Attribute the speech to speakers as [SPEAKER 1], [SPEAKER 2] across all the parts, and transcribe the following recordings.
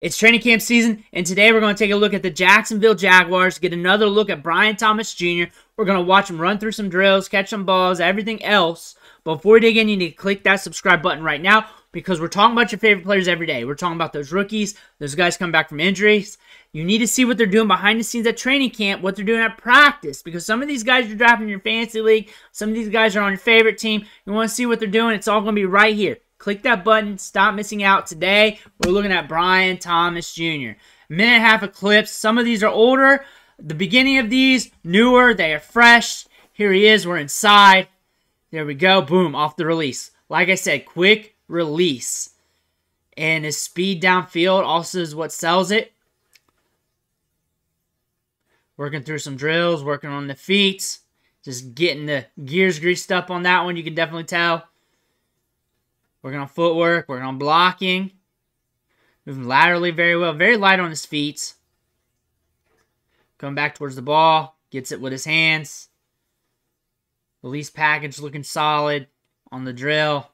[SPEAKER 1] It's training camp season, and today we're going to take a look at the Jacksonville Jaguars, get another look at Brian Thomas Jr. We're going to watch him run through some drills, catch some balls, everything else. But before we dig in, you need to click that subscribe button right now because we're talking about your favorite players every day. We're talking about those rookies, those guys coming back from injuries. You need to see what they're doing behind the scenes at training camp, what they're doing at practice, because some of these guys you're drafting in your fantasy league, some of these guys are on your favorite team. You want to see what they're doing, it's all going to be right here. Click that button. Stop missing out. Today, we're looking at Brian Thomas Jr. A minute and a half of clips. Some of these are older. The beginning of these, newer. They are fresh. Here he is. We're inside. There we go. Boom. Off the release. Like I said, quick release. And his speed downfield also is what sells it. Working through some drills. Working on the feet. Just getting the gears greased up on that one. You can definitely tell. Working on footwork, working on blocking. Moving laterally very well. Very light on his feet. Coming back towards the ball. Gets it with his hands. Release package looking solid on the drill.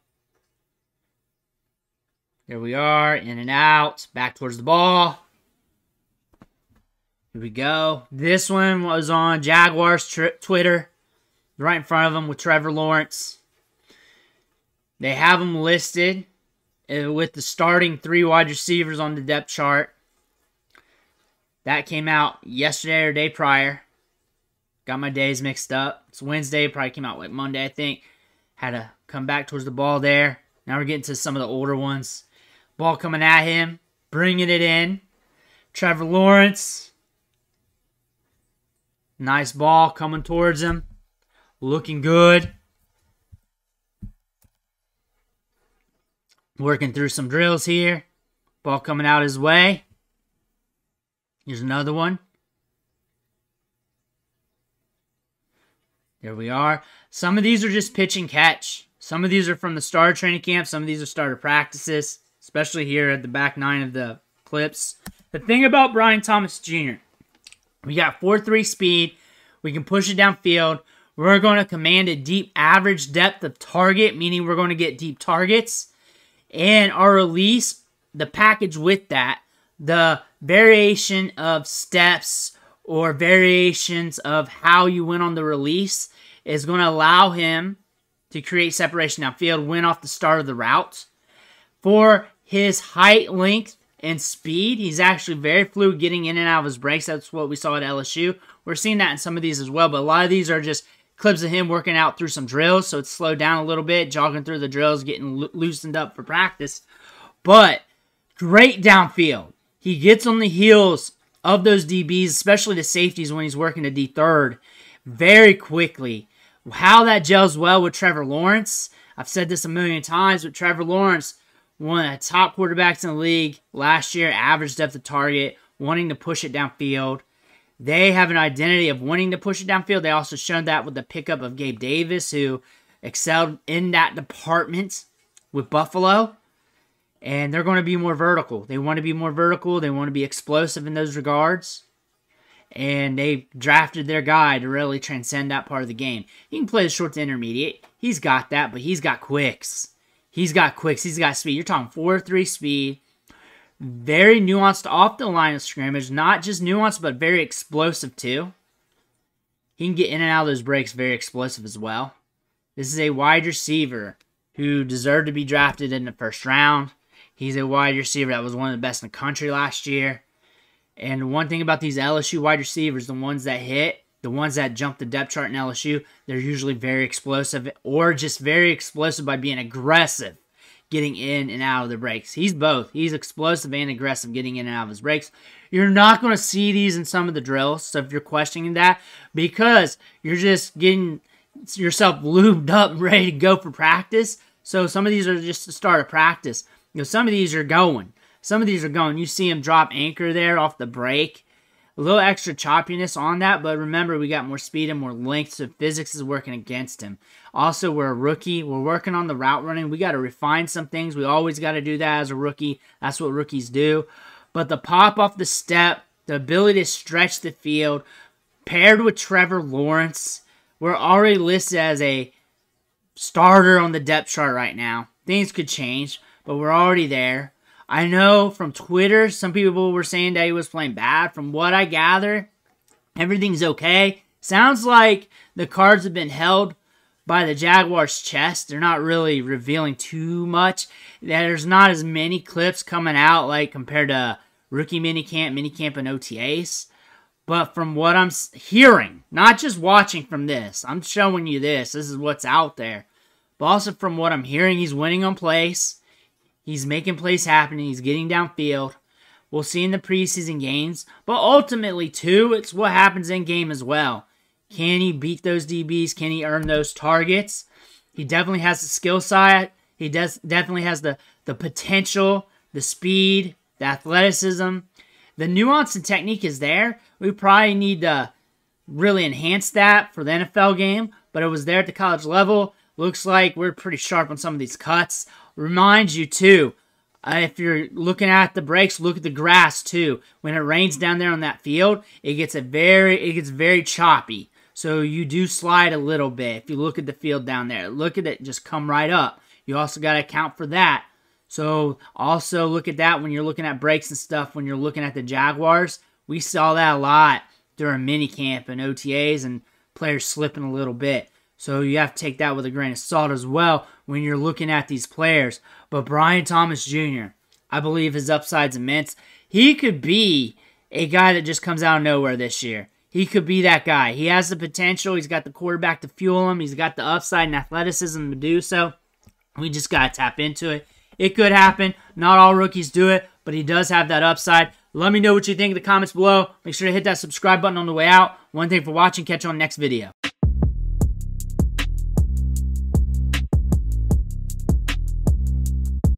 [SPEAKER 1] There we are. In and out. Back towards the ball. Here we go. This one was on Jaguars Twitter. Right in front of him with Trevor Lawrence. They have them listed with the starting 3 wide receivers on the depth chart. That came out yesterday or day prior. Got my days mixed up. It's Wednesday. Probably came out like Monday, I think. Had to come back towards the ball there. Now we're getting to some of the older ones. Ball coming at him. Bringing it in. Trevor Lawrence. Nice ball coming towards him. Looking good. Working through some drills here. Ball coming out his way. Here's another one. There we are. Some of these are just pitch and catch. Some of these are from the starter training camp. Some of these are starter practices. Especially here at the back 9 of the clips. The thing about Brian Thomas Jr. We got 4.3 speed. We can push it downfield. We're going to command a deep average depth of target. Meaning we're going to get deep targets. And our release, the package with that, the variation of steps or variations of how you went on the release is going to allow him to create separation downfield, win off the start of the route. For his height, length, and speed, he's actually very fluid getting in and out of his breaks. That's what we saw at LSU. We're seeing that in some of these as well, but a lot of these are just clips of him working out through some drills, so it's slowed down a little bit, jogging through the drills, getting loosened up for practice. But great downfield. He gets on the heels of those DBs, especially the safeties when he's working to D-third, very quickly. How that gels well with Trevor Lawrence, I've said this a million times, but Trevor Lawrence, one of the top quarterbacks in the league last year, average depth of target, wanting to push it downfield. They have an identity of wanting to push it downfield. They also showed that with the pickup of Gabe Davis, who excelled in that department with Buffalo. And they're going to be more vertical. They want to be more vertical. They want to be explosive in those regards. And they drafted their guy to really transcend that part of the game. He can play the short to intermediate. He's got that, but he's got quicks. He's got quicks. He's got speed. You're talking 4.3 speed. Very nuanced off the line of scrimmage. Not just nuanced, but very explosive too. He can get in and out of those breaks very explosive as well. This is a wide receiver who deserved to be drafted in the first round. He's a wide receiver that was one of the best in the country last year. And one thing about these LSU wide receivers, the ones that hit, the ones that jump the depth chart in LSU, they're usually very explosive or just very explosive by being aggressive. Getting in and out of the breaks. He's both. He's explosive and aggressive getting in and out of his breaks. You're not going to see these in some of the drills, so if you're questioning that, because you're just getting yourself lubed up and ready to go for practice. So some of these are just the start of practice. You know, some of these are going. Some of these are going. You see him drop anchor there off the break. A little extra choppiness on that, but remember, we got more speed and more length, so physics is working against him. Also, we're a rookie. We're working on the route running. We got to refine some things. We always got to do that as a rookie. That's what rookies do. But the pop off the step, the ability to stretch the field, paired with Trevor Lawrence, we're already listed as a starter on the depth chart right now. Things could change, but we're already there. I know from Twitter, some people were saying that he was playing bad. From what I gather, everything's okay. Sounds like the cards have been held by the Jaguars' chest. They're not really revealing too much. There's not as many clips coming out like compared to rookie minicamp, and OTAs. But from what I'm hearing, not just watching from this, I'm showing you this. This is what's out there. But also from what I'm hearing, he's winning on plays. He's making plays happen. He's getting downfield. We'll see in the preseason games. But ultimately, too, it's what happens in game as well. Can he beat those DBs? Can he earn those targets? He definitely has the skill side. He definitely has the potential, the speed, the athleticism. The nuance and technique is there. We probably need to really enhance that for the NFL game. But it was there at the college level. Looks like we're pretty sharp on some of these cuts. Reminds you, too, if you're looking at the breaks, look at the grass, too. When it rains down there on that field, it gets very choppy. So you do slide a little bit if you look at the field down there. Look at it just come right up. You also got to account for that. So also look at that when you're looking at breaks and stuff. When you're looking at the Jaguars, we saw that a lot during minicamp and OTAs and players slipping a little bit. So you have to take that with a grain of salt as well when you're looking at these players. But Brian Thomas Jr., I believe his upside's immense. He could be a guy that just comes out of nowhere this year. He could be that guy. He has the potential. He's got the quarterback to fuel him. He's got the upside and athleticism to do so. We just got to tap into it. It could happen. Not all rookies do it, but he does have that upside. Let me know what you think in the comments below. Make sure to hit that subscribe button on the way out. One thing for watching. Catch you on the next video.